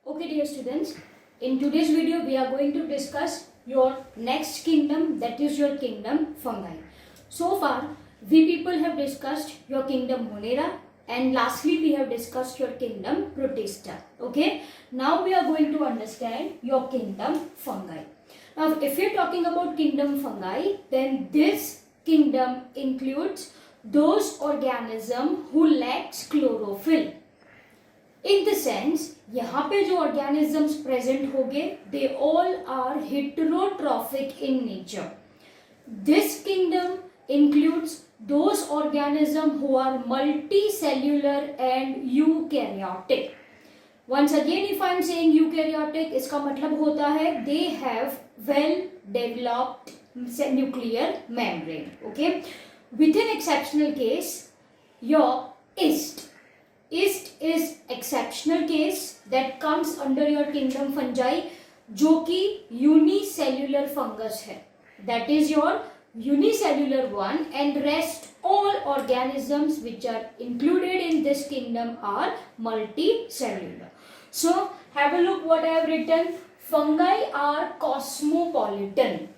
Okay, dear students, in today's video we are going to discuss your next kingdom, that is your kingdom fungi. So far, we people have discussed your kingdom Monera, and lastly we have discussed your kingdom Protista. Okay, now we are going to understand your kingdom fungi. Now, if you're talking about kingdom fungi, then this kingdom includes those organisms who lacks chlorophyll. In the sense, यहाँ पे जो organisms present होंगे, they all are heterotrophic in nature. This kingdom includes those organisms who are multicellular and eukaryotic. Once again, if I am saying eukaryotic, इसका मतलब होता है they have well developed nuclear membrane. Okay, with an exceptional case, your yeast. Yeast is exceptional case that comes under your kingdom fungi, जो कि unicellular fungus है. That is your unicellular one, and rest all organisms which are included in this kingdom are multicellular. So have a look what I have written. Fungi are cosmopolitan.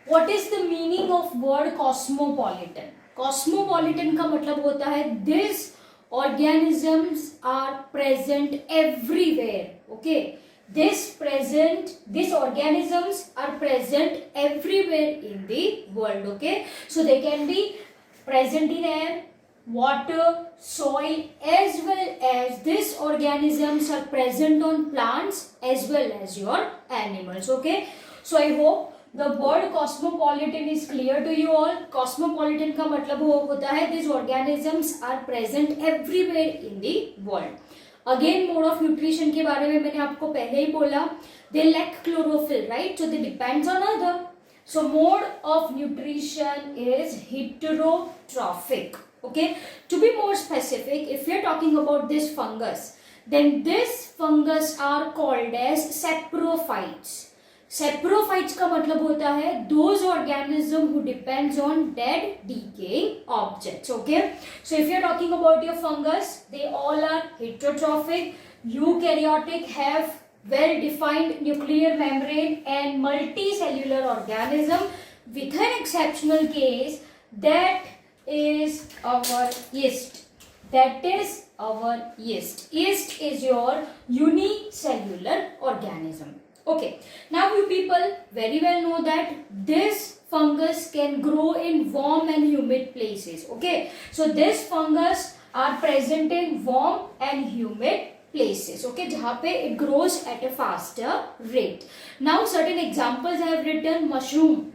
What is the meaning of word cosmopolitan? Cosmopolitan का मतलब होता है this organisms are present everywhere. Okay, these organisms are present everywhere in the world. Okay, so they can be present in air, water, soil, as well as these organisms are present on plants as well as your animals. Okay, so I hope the word cosmopolitan is clear to you all. Cosmopolitan का मतलब होता है these organisms are present everywhere in the world. Again, mode of nutrition के बारे में मैंने आपको पहले ही बोला. They lack chlorophyll, right? So they depends on other. So mode of nutrition is heterotrophic. Okay. To be more specific, if we are talking about this fungus, then this fungus are called as saprophytes. Saprophytes का मतलब होता है those organisms who depends on dead decaying objects. Okay, so if you are talking about your fungus, they all are heterotrophic, eukaryotic, have well defined nuclear membrane and multicellular organism, with an exceptional case, that is our yeast. That is our yeast. Yeast is your unicellular organism. Okay, now you people very well know that this fungus can grow in warm and humid places. Okay, so this fungus are present in warm and humid places. Okay, जहाँ पे it grows at a faster rate. Now certain examples I have written. Mushroom,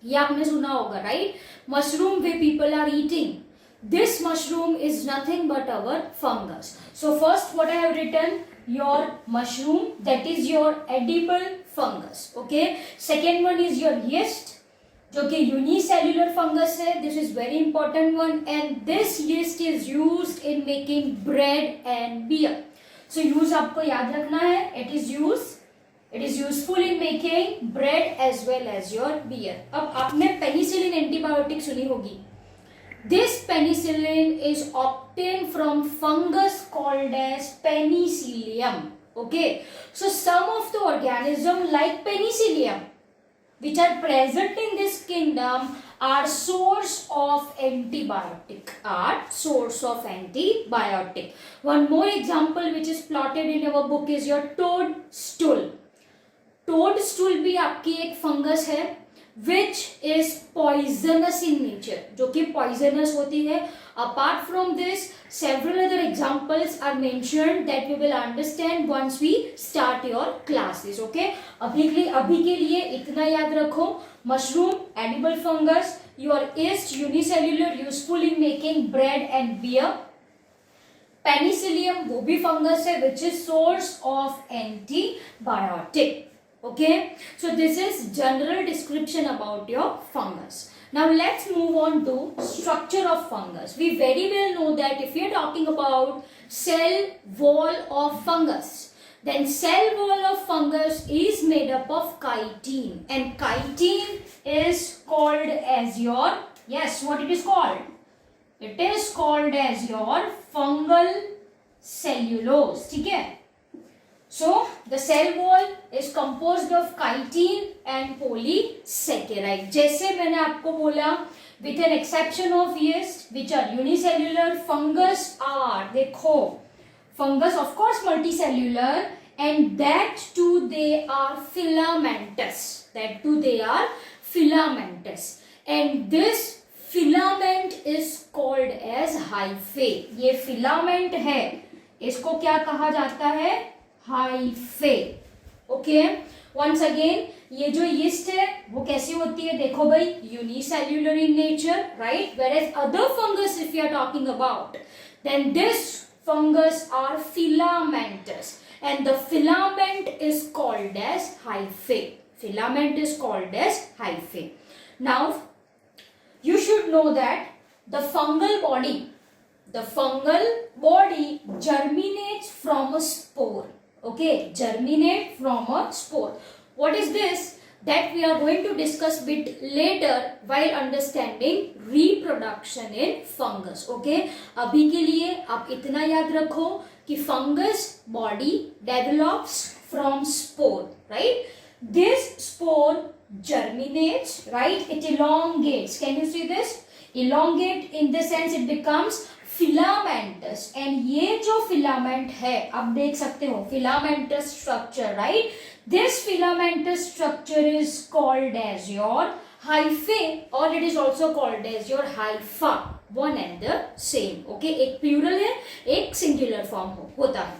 ये आपने सुना होगा, right? Mushroom we people are eating. This mushroom is nothing but our fungus. So first what I have written, your mushroom, that is your edible fungus. Okay, second one is your yeast, जो कि unicellular fungus है. This is very important one, and this yeast is used in making bread and beer. So use आपको याद रखना है. It is useful in making bread as well as your beer. अब आपने penicillin antibiotic सुनी होगी. This penicillin is obtained from fungus called as penicillium. Okay, so some of the organisms like penicillium which are present in this kingdom are source of antibiotic. One more example which is plotted in our book is your toadstool. Toadstool भी आपकी एक fungus है which is poisonous in nature, जो कि poisonous होती है. Apart from this, several other examples are mentioned that we will understand once we start your classes. Okay, अभी के लिए इतना याद रखो. Mushroom, edible fungus, your yeast, unicellular, useful in making bread and beer. Penicillium वो भी fungus है which is source of antibiotic. Okay, so this is general description about your fungus. Now let's move on to structure of fungus. We very well know that if we are talking about cell wall of fungus, then cell wall of fungus is made up of chitin, and chitin is called as your, yes, what it is called? It is called as your fungal cellulose. ठीक है. So the cell wall is composed of chitin and polysaccharide. जैसे मैंने आपको बोला, with an exception of yeast which are unicellular, fungus are, देखो fungus of course multicellular, and that too they are filamentous. That too they are filamentous, and this filament is called as hyphae. ये filament है, इसको क्या कहा जाता है? Hyphae. Okay, once again ये जो यीस्ट है वो कैसी होती है? देखो भाई, unicellular in nature, right? Whereas other fungus if you are talking about, then this fungus are filamentous, and the filament is called as hyphae. Filament is called as hyphae. Now you should know that the fungal body germinates from a spore. Okay, germinate from a spore. What is this? That we are going to discuss bit later while understanding reproduction in fungus. Okay, अभी के लिए आप इतना याद रखो कि fungus body develops from spore, right? This spore germinates, right? It elongates. Can you see this? Elongate in the sense it becomes filamentous, and ये जो filament है, आप देख सकते हो filamentous structure, right? This filamentous structure is called as your hyphae, or it is also called as your hypha. One and the same. Okay, एक plural है, एक singular form होता है.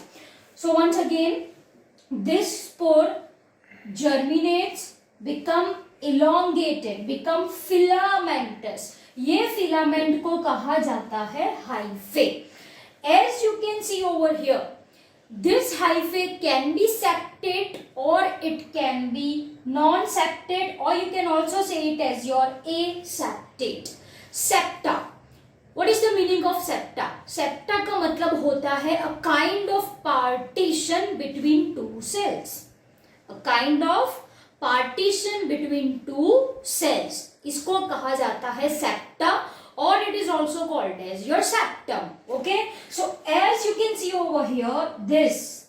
So once again, this spore germinates, become elongated, become filamentous. ये filament को कहा जाता है hyphae. As you can see over here, this hyphae can be septate or it can be non-septate, or you can also say it as your aseptate. Septa. What is the meaning of septa? Septa का मतलब होता है a kind of partition between two cells. A kind of partition between two cells. इसको कहा जाता है septa, or it is also called as your septum. Okay, so as you can see over here, this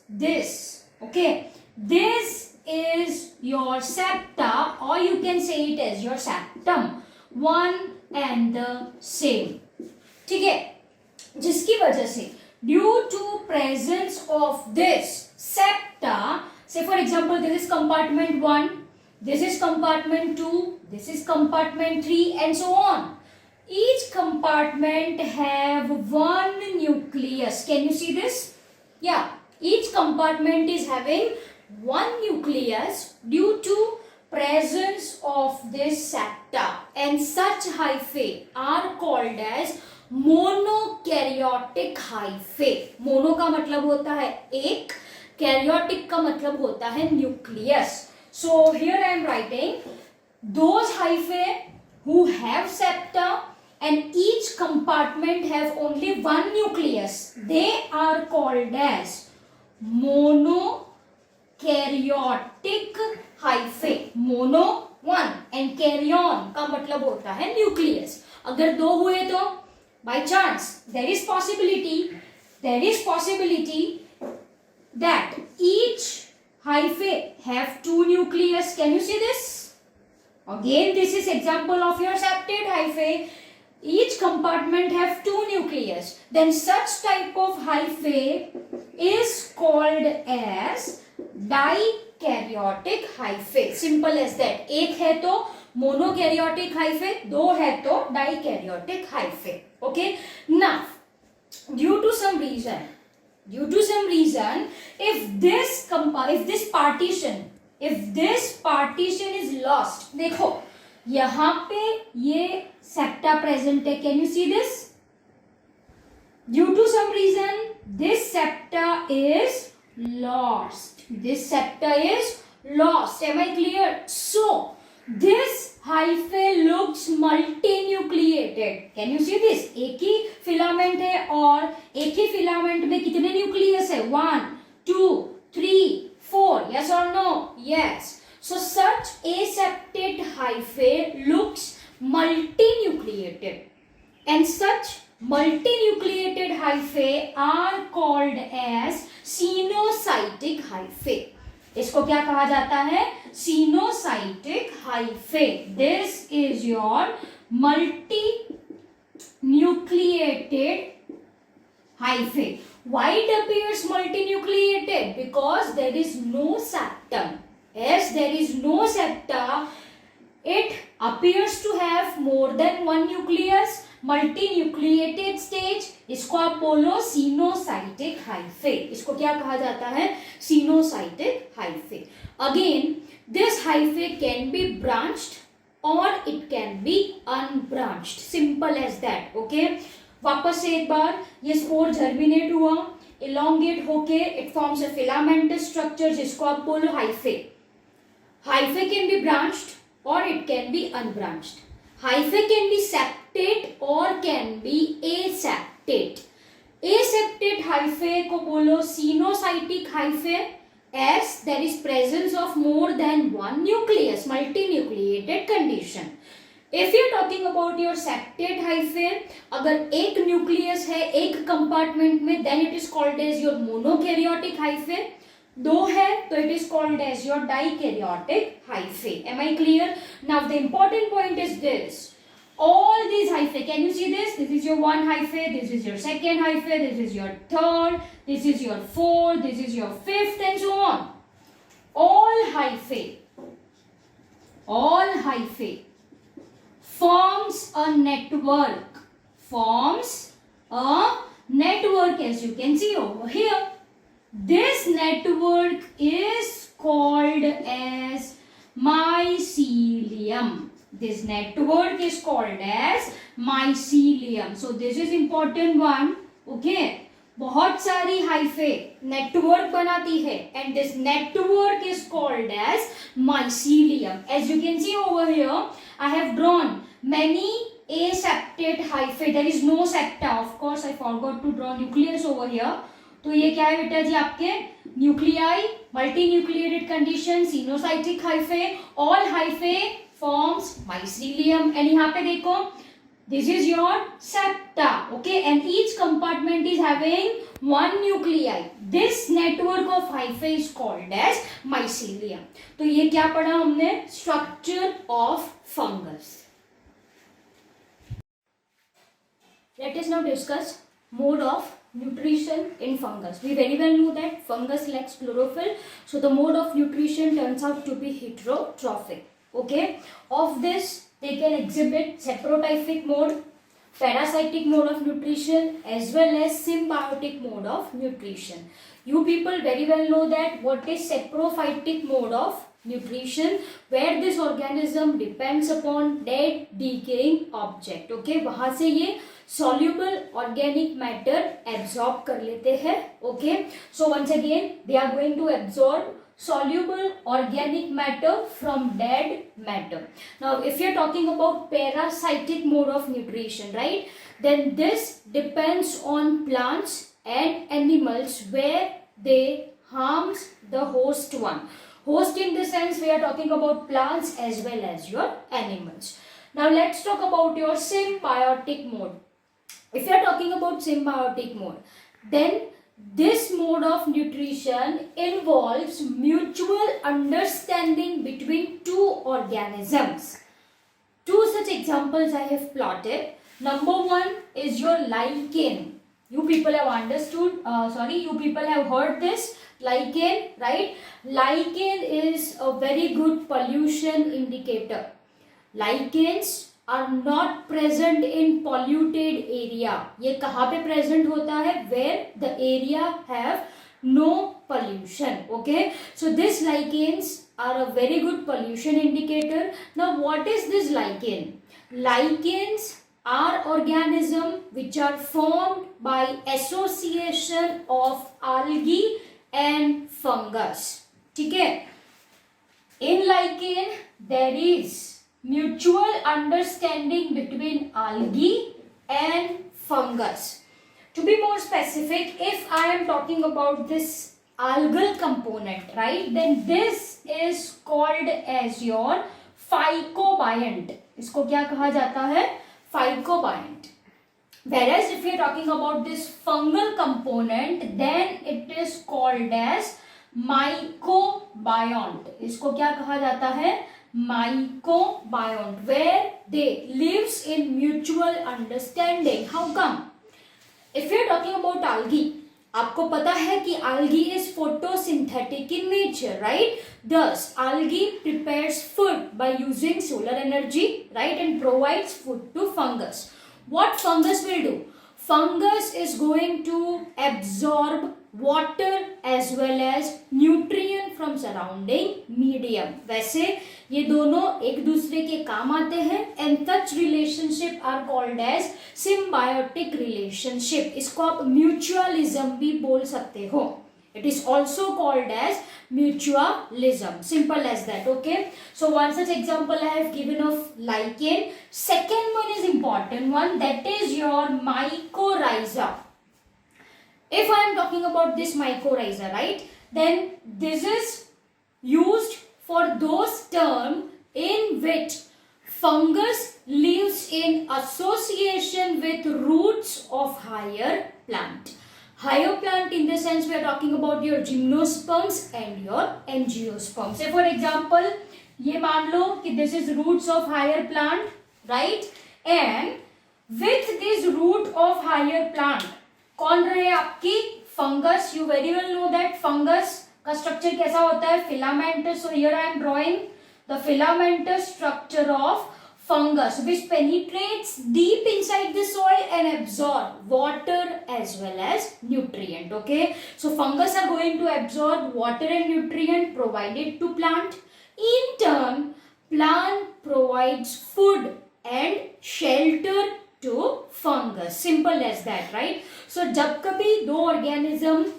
okay, this is your septa, or you can say it as your septum. One and the same. ठीक है, जिसकी वजह से due to presence of this septa, say for example this is compartment 1, this is compartment 2, this is compartment 3, and so on. Each compartment have one nucleus. Can you see this? Yeah, each compartment is having one nucleus due to presence of this septa, and such hyphae are called as monokaryotic hyphae. Mono का मतलब होता है एक, karyotic का मतलब होता है nucleus. So here I am writing those hyphae who have septa and each compartment have only one nucleus. They are called as monokaryotic hyphae. Mono one and karyon का मतलब होता है nucleus. अगर दो हुए तो by chance there is possibility that each hyphae have two nucleus. Can you see this? Again, this is example of your septate hyphae. Each compartment have two nucleus. Then such type of hyphae is called as dikaryotic hyphae. Simple as that. एक है तो monokaryotic hyphae, दो है तो dikaryotic hyphae. Okay. Now, due to some reason, if this partition is lost, देखो यहाँ पे ये septa present है. Can you see this? Due to some reason, this septa is lost. Am I clear? So this hyphae looks multinucleated. Can you see this? एक ही filament है और एक ही filament में कितने न्यूक्लियस है? 1, 2, 3, 4. Yes or no? Yes. So such aseptate hyphae looks multinucleated, and such multinucleated hyphae are called as sinusotic hyphae. इसको क्या कहा जाता है? sinusotic hyphae. This is your multinucleated hyphae. Why it appears multinucleated? Because there is no septum. As there is no septa, it appears to have more than one nucleus. Multinucleated stage, इसको आप बोलो sinusotic hyphae. इसको क्या कहा जाता है? sinusotic hyphae. Again, this hyphae can be branched or it can be unbranched. Simple as that. Okay. वापस से एक बार, ये स्पोर जर्मिनेट हुआ, elongate होके it forms a filamentous structure जिसको आप बोलो hyphae. Hyphae can be branched or it can be unbranched. Hyphae can be septate or can be aseptate. Aseptate hyphae को बोलो sinusotic hyphae as there is presence of more than one nucleus, multinucleated condition. If you are talking about your septate hyphae, अगर एक nucleus है एक compartment में, then it is called as your monokaryotic hyphae. दो है तो it is called as your dikaryotic hyphae. Am I clear? Now the important point is this. All these hyphae, can you see this? This is your one hyphae, this is your second hyphae, this is your third, this is your fourth, this is your fifth, and so on. All hyphae forms a network. Forms a network, as you can see over here. This network is called as mycelium. This network is called as mycelium. So this is important one. Okay. बहुत सारी hyphae network बनाती है and this network is called as mycelium. As you can see over here, I have drawn many aseptate hyphae. There is no septa. Of course, I forgot to draw nucleus over here. तो ये क्या है बेटा जी? आपके nuclei, multinucleated condition, coenocytic hyphae, all hyphae forms mycelium. And यहाँ पे देखो, this is your septa, okay, and each compartment is having one nuclei. This network of hyphae is called as mycelium. तो ये क्या पढ़ा हमने? Structure of fungus. Let us now discuss mode of nutrition in fungus. We very well know that fungus lacks chlorophyll, so the mode of nutrition turns out to be heterotrophic. Okay, of this they can exhibit saprotrophic mode, parasitic mode of nutrition, as well as symbiotic mode of nutrition. You people very well know that what is saprophytic mode of nutrition, where this organism depends upon dead decaying object. Okay, वहां से ये soluble organic matter absorb कर लेते हैं. Okay, so once again they are going to absorb soluble organic matter from dead matter. Now if you are talking about parasitic mode of nutrition, right, then this depends on plants and animals where they harms the host one. Host in the sense we are talking about plants as well as your animals. Now let's talk about your symbiotic mode. If you are talking about symbiotic mode, then this mode of nutrition involves mutual understanding between two organisms. Two such examples I have plotted. Number one is your lichen. You people have understood, you people have heard this. Lichen, right? Lichen is a very good pollution indicator. Lichens are not present in polluted area. ये कहाँ पे present होता है? Where the area have no pollution. Okay, so these lichens are a very good pollution indicator. Now what is this lichen? Lichens are organisms which are formed by association of algae and fungus. ठीक है? In lichen there is mutual understanding between algae and fungus. To be more specific, if I am talking about this algal component, right, then this is called as your phycobiont. इसको क्या कहा जाता है? Phycobiont. Whereas if we are talking about this fungal component, then it is called as mycobiont. इसको क्या कहा जाता है? Mycobiont, where they lives in mutual understanding. How come? If we are talking about algae, आपको पता है कि algae is photosynthetic in nature, right? Thus, algae prepares food by using solar energy, right, and provides food to fungus. What fungus will do? Fungus is going to absorb water as well as nutrient from surrounding medium. वैसे ये दोनों एक दूसरे के काम आते हैं and such relationship are called as symbiotic relationship. इसको आप mutualism भी बोल सकते हो. It is also called as mutualism. Simple as that, okay? So one such example I have given of lichen. Second one is important one, that is your mycorrhiza. If I am talking about this mycorrhiza, right, then this is used for those terms in which fungus lives in association with roots of higher plant. Higher plant in the sense we are talking about your gymnosperms and your angiosperms. Say for example, ये मान लो कि this is roots of higher plant, right? And with this root of higher plant, कौन रहे आपकी fungus? You very well know that fungus का structure कैसा होता है? Filamentous. So here I am drawing the filamentous structure of fungus, which penetrates deep inside the soil and absorb water as well as nutrient. Okay, so fungus are going to absorb water and nutrient provided to plant. In turn, plant provides food and shelter to fungus. Simple as that, right? So जब कभी दो organism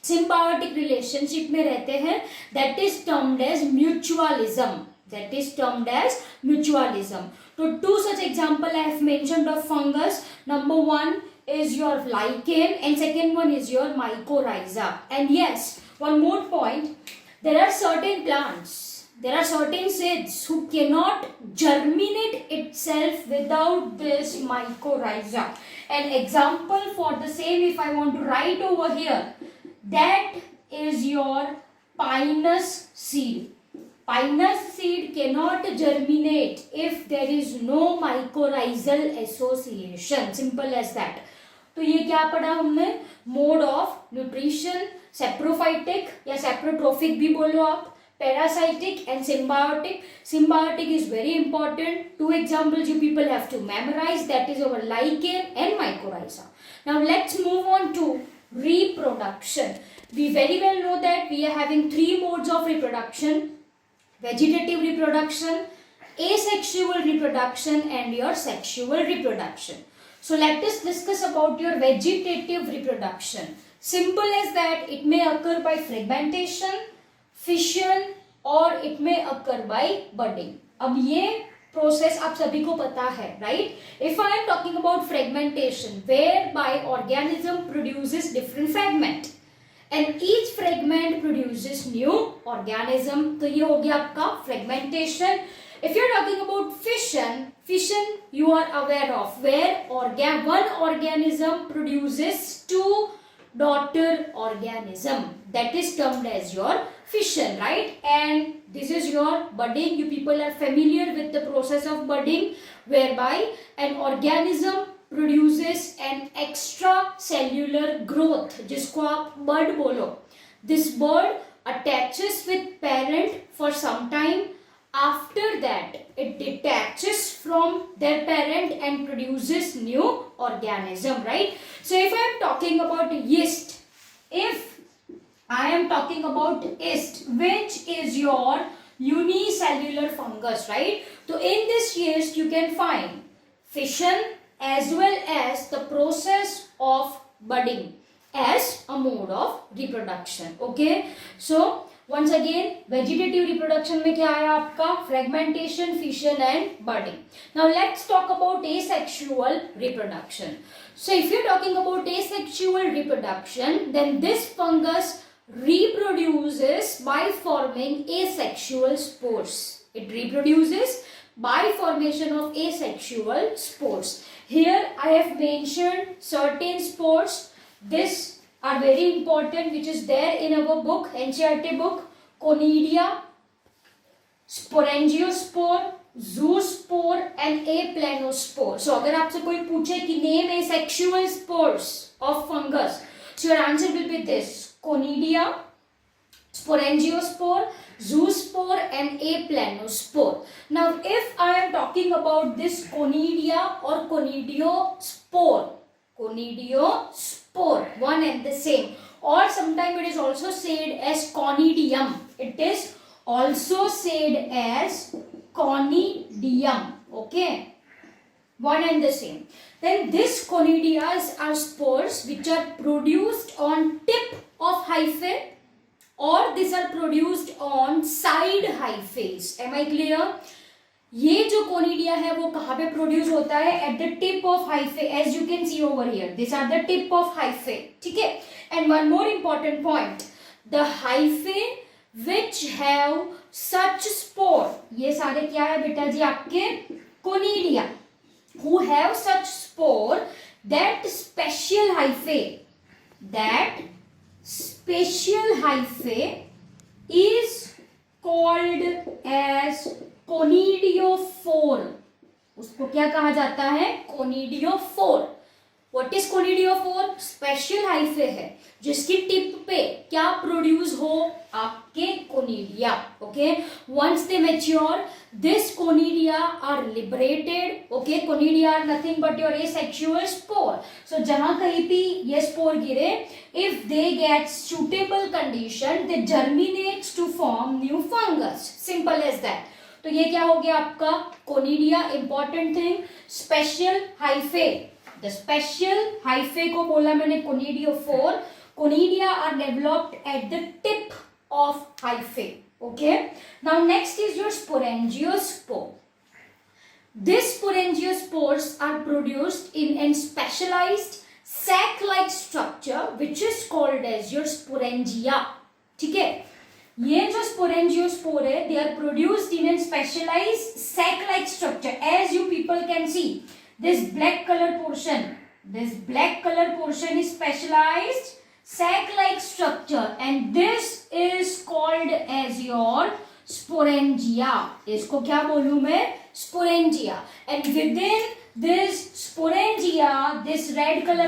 symbiotic relationship में रहते हैं, that is termed as mutualism. That is termed as mutualism. So two such example I have mentioned of fungus. Number one is your lichen and second one is your mycorrhiza. And yes, one more point, there are certain plants, there are certain seeds who cannot germinate itself without this mycorrhiza. An example for the same, if I want to write over here, that is your pinus seed. Pinus seed cannot germinate if there is no mycorrhizal association. Simple as that. तो ये क्या पढ़ा हमने? Mode of nutrition, saprophytic या saprotrophic भी बोलो आप, parasitic and symbiotic. Symbiotic is very important. Two examples you people have to memorize, that is our lichen and mycorrhiza. Now let's move on to reproduction. We very well know that we are having three modes of reproduction: vegetative reproduction, asexual reproduction and your sexual reproduction. So let us discuss about your vegetative reproduction. Simple as that, it may occur by fragmentation, fission or it may occur by budding. अब ये process आप सभी को पता है, right? If I am talking about fragmentation, whereby organism produces different fragment and each fragment produces new organism, तो ये हो गया आपका fragmentation. If you are talking about fission, fission you are aware of, where one organism produces two daughter organism, that is termed as your fission, right? And this is your budding. You people are familiar with the process of budding, whereby an organism produces an extracellular growth, जिसको आप bud बोलो. This bud attaches with parent for some time. After that, it detaches from their parent and produces new organism, right? So if I am talking about yeast, if I am talking about yeast, which is your unicellular fungus, right? So in this yeast, you can find fission as well as the process of budding as a mode of reproduction. Okay, so once again, vegetative reproduction में क्या आया आपका? Fragmentation, fission and budding. Now let's talk about asexual reproduction. So if you're talking about asexual reproduction, then this fungus reproduces by forming asexual spores. It reproduces by formation of asexual spores. Here I have mentioned certain spores. This are very important, which is there in our book, NCERT book. Conidia, Sporangiospore, Zoospore and Aplanospore. So अगर आपसे कोई पूछे कि name asexual spores of fungus, so your answer will be this: Conidia, Sporangiospore, Zoospore and Aplanospore. Now if I am talking about this Conidia or Conidiospore, one and the same, or sometimes it is also said as Conidium. It is also said as Conidium. Okay, one and the same. Then this Conidias are spores which are produced on tip of hyphae, or these are produced on side hyphae. Am I clear? ये जो conidia है वो कहाँ पे produce होता है? At the tip of hyphae, as you can see over here, this are the tip of hyphae. ठीक है. And one more important point, the hyphae which have such spore, ये सारे क्या है बेटा जी? आपके conidia who have such spore, that special hyphae is called as conidiophore. उसको क्या कहा जाता है? conidiophore. What is conidiophore? Special hyphae है जिसकी टिप पे क्या प्रोड्यूस हो? आपके conidia. Okay, once they mature, this conidia are liberated. Okay, conidia are nothing but your asexual spore. So जहां कहीं भी ये स्पोर गिरे, if they get suitable condition, they germinates to form new fungus. Simple as that. तो ये क्या हो गया आपका conidia? Important thing, special hyphae. The special hyphae को बोला मैंने conidiophore. Conidia are developed at the tip of hyphae. Okay, now next is your sporangiospore. These sporangiospores are produced in a specialized sac-like structure which is called as your sporangia. ठीक है, ये जो sporangiospore है, they are produced in a specialized sac-like structure. As you people can see, this black color portion is specialized sac-like structure, and this is called as your sporangia. इसको क्या बोलूं मैं? Sporangia. And within this sporangia, this red color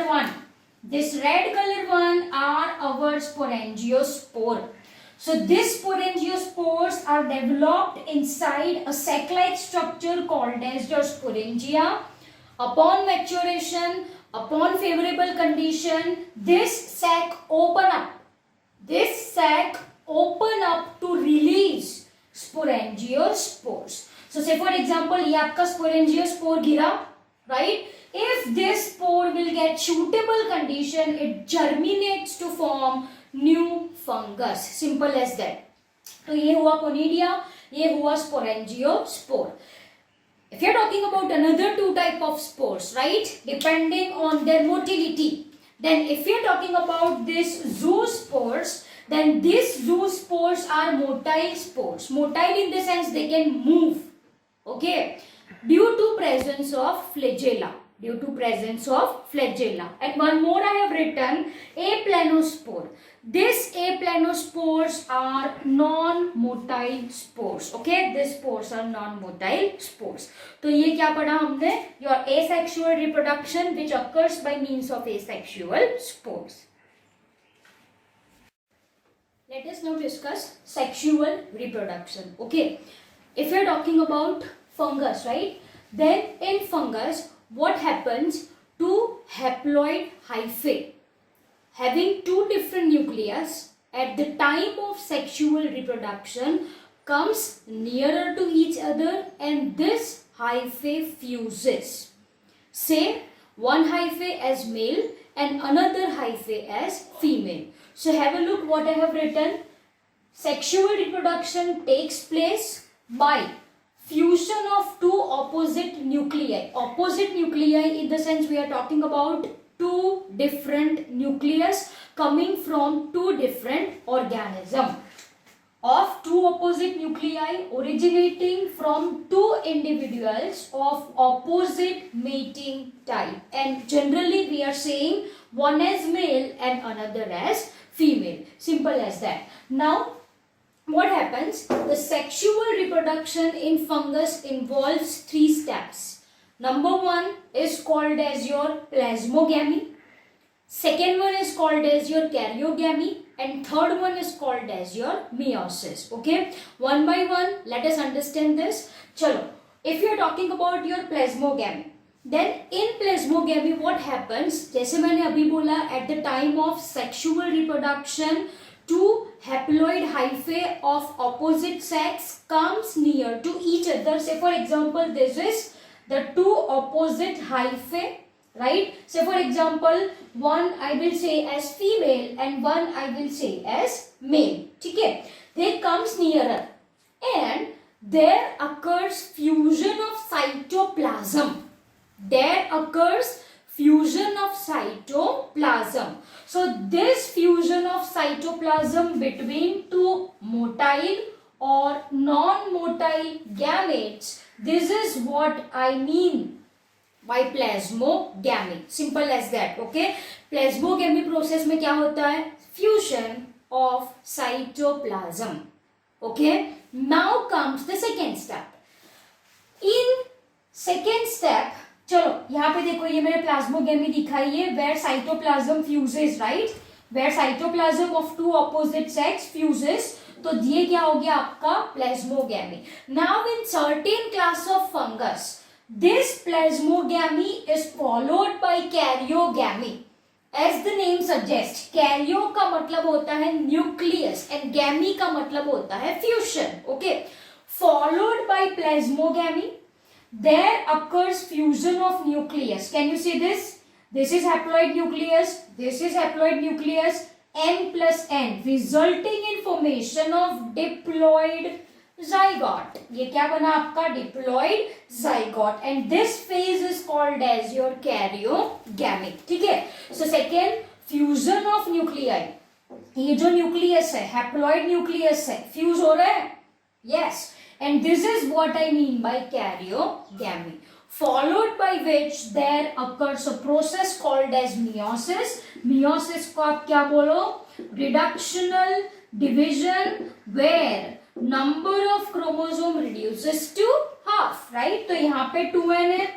one are our sporangiospore. So these sporangiospores are developed inside a sac-like structure called as your sporangia. Upon maturation, upon favorable condition, this sac open up to release sporangiospores. So say for example, ये आपका sporangiospore गिरा, right? If this spore will get suitable condition, it germinates to form new fungus. Simple as that. तो ये हुआ conidia, ये हुआ sporangiospore. If you are talking about another two type of spores, right, depending on their motility, then if you are talking about this zoospores, then these zoospores are motile spores. Motile in the sense they can move. Okay, due to presence of flagella. And one more I have written, aplanospore. These aplanospores are non-motile spores. Okay, these spores are non-motile spores. तो ये क्या पढ़ा हमने? Your asexual reproduction which occurs by means of asexual spores. Let us now discuss sexual reproduction. Okay, if you are talking about fungus, right, then in fungus what happens to haploid hyphae having two different nucleus at the time of sexual reproduction comes nearer to each other, and this hyphae fuses. Say one hyphae as male and another hyphae as female. So have a look what I have written. Sexual reproduction takes place by fusion of two opposite nuclei. Opposite nuclei in the sense we are talking about two different nucleus coming from two different organism. of two opposite nuclei originating from two individuals of opposite mating type, and generally we are saying one as male and another as female. Simple as that. Now what happens? The sexual reproduction in fungus involves 3 steps. Number 1 is called as your plasmogamy. Second one is called as your karyogamy, and third one is called as your meiosis. Okay, one by one let us understand this. Chalo, if you are talking about your plasmogamy, then in plasmogamy what happens, जैसे मैंने अभी बोला, at the time of sexual reproduction two haploid hyphae of opposite sex comes near to each other. Say for example this is the two opposite hyphae, right? So for example one I will say as female and one I will say as male. ठीक है, they comes nearer and there occurs fusion of cytoplasm. There occurs fusion of cytoplasm. So this fusion of cytoplasm between two motile or non-motile gametes, this is what I mean by plasmogamy. Simple as that. Okay, plasmogamy process में क्या होता है? Fusion of cytoplasm. Okay, now comes the second step. In second step, चलो यहाँ पे देखो, ये मैंने प्लाज्मोगेमी दिखाई है, where cytoplasm fuses, right? Where cytoplasm of two opposite sex fuses, तो ये क्या हो गया आपका plasmogamy. Now in certain class of fungus, this plasmogamy is followed by karyogamy. As the name suggests, karyo का मतलब होता है nucleus and gamy का मतलब होता है fusion. Okay, followed by plasmogamy. There occurs fusion of nucleus. Can you see this? This is haploid nucleus. This is haploid nucleus. N plus N, resulting in formation of diploid zygote. ये क्या बना आपका diploid zygote, and this phase is called as your karyogamy. ठीक है? So second, fusion of nuclei. ये जो nucleus है, haploid nucleus है, fuse हो रहा है? Yes. And this is what I mean by karyogamy, followed by which there occurs a process called as meiosis. Meiosis को आप क्या बोलो? Reductional division, where number of chromosome reduces to half, right? तो यहाँ पे 2n है.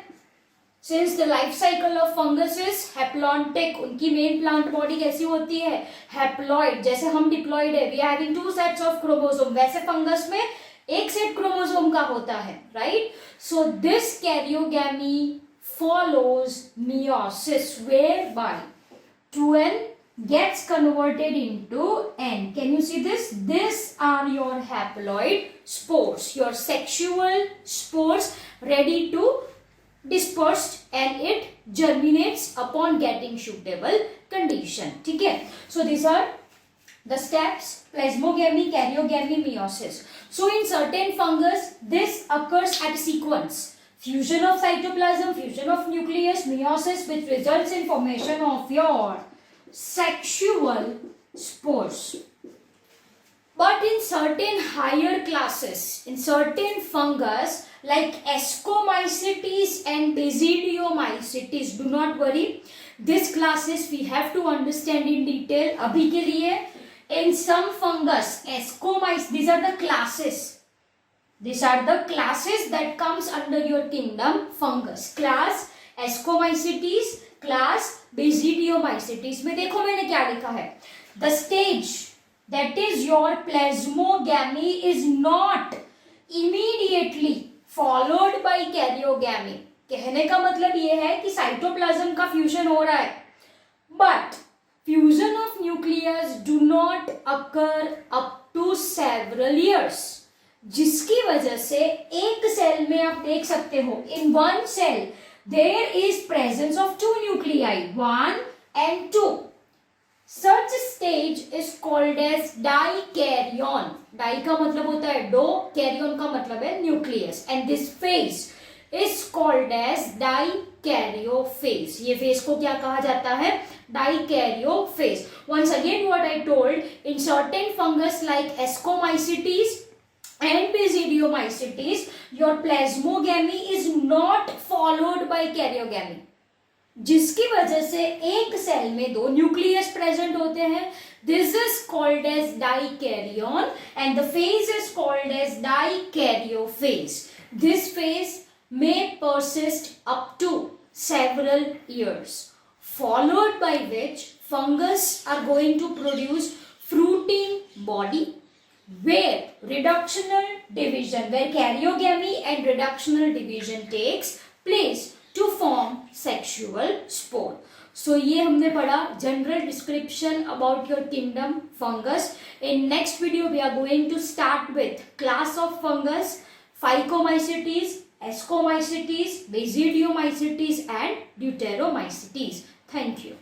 Since the life cycle of fungus is haplontic, उनकी main plant body कैसी होती है? Haploid. जैसे हम diploid है, we are having 2 sets of chromosome, वैसे fungus में एक सेट क्रोमोसोम का होता है, right? So this karyogamy follows meiosis, whereby 2n gets converted into n. Can you see this? These are your haploid spores, your sexual spores ready to dispersed, and it germinates upon getting suitable condition. ठीक है? So these are the steps: plasmogamy, karyogamy, meiosis. So in certain fungus, this occurs at sequence: fusion of cytoplasm, fusion of nucleus, meiosis, which results in formation of your sexual spores. But in certain higher classes, in certain fungus like Ascomycetes and Basidiomycetes, do not worry, these classes we have to understand in detail. अभी के लिए in some fungus, Ascomycetes, these are the classes. These are the classes that comes under your kingdom fungus. Class Ascomycetes, class Basidiomycetes. में देखो मैंने क्या लिखा है. The stage that is your plasmogamy is not immediately followed by karyogamy. कहने का मतलब ये है कि साइटोप्लाज्म का फ्यूजन हो रहा है, but fusion of nucleus do not occur up to several years, जिसकी वजह से एक सेल में आप देख सकते हो, in one cell there is presence of two nuclei, 1 and 2. Such stage is called as dikaryon. Di का मतलब होता है दो, karyon का मतलब है nucleus, and this phase is called as dikaryophase. ये phase को क्या कहा जाता है? dikaryophase. Once again, what I told, in certain fungus like Ascomycetes and Basidiomycetes, your plasmogamy is not followed by karyogamy, जिसकी वजह से एक सेल में दो न्यूक्लियस प्रेजेंट होते हैं. This is called as dikaryon and the phase is called as dikaryophase. This phase may persist up to several years, followed by which fungus are going to produce fruiting body where reductional division, where karyogamy and reductional division takes place to form sexual spore. So ये हमने पढ़ा general description about your kingdom fungus. In next video we are going to start with class of fungus, Phycomycetes, Ascomycetes, Basidiomycetes and Deuteromycetes. Thank you.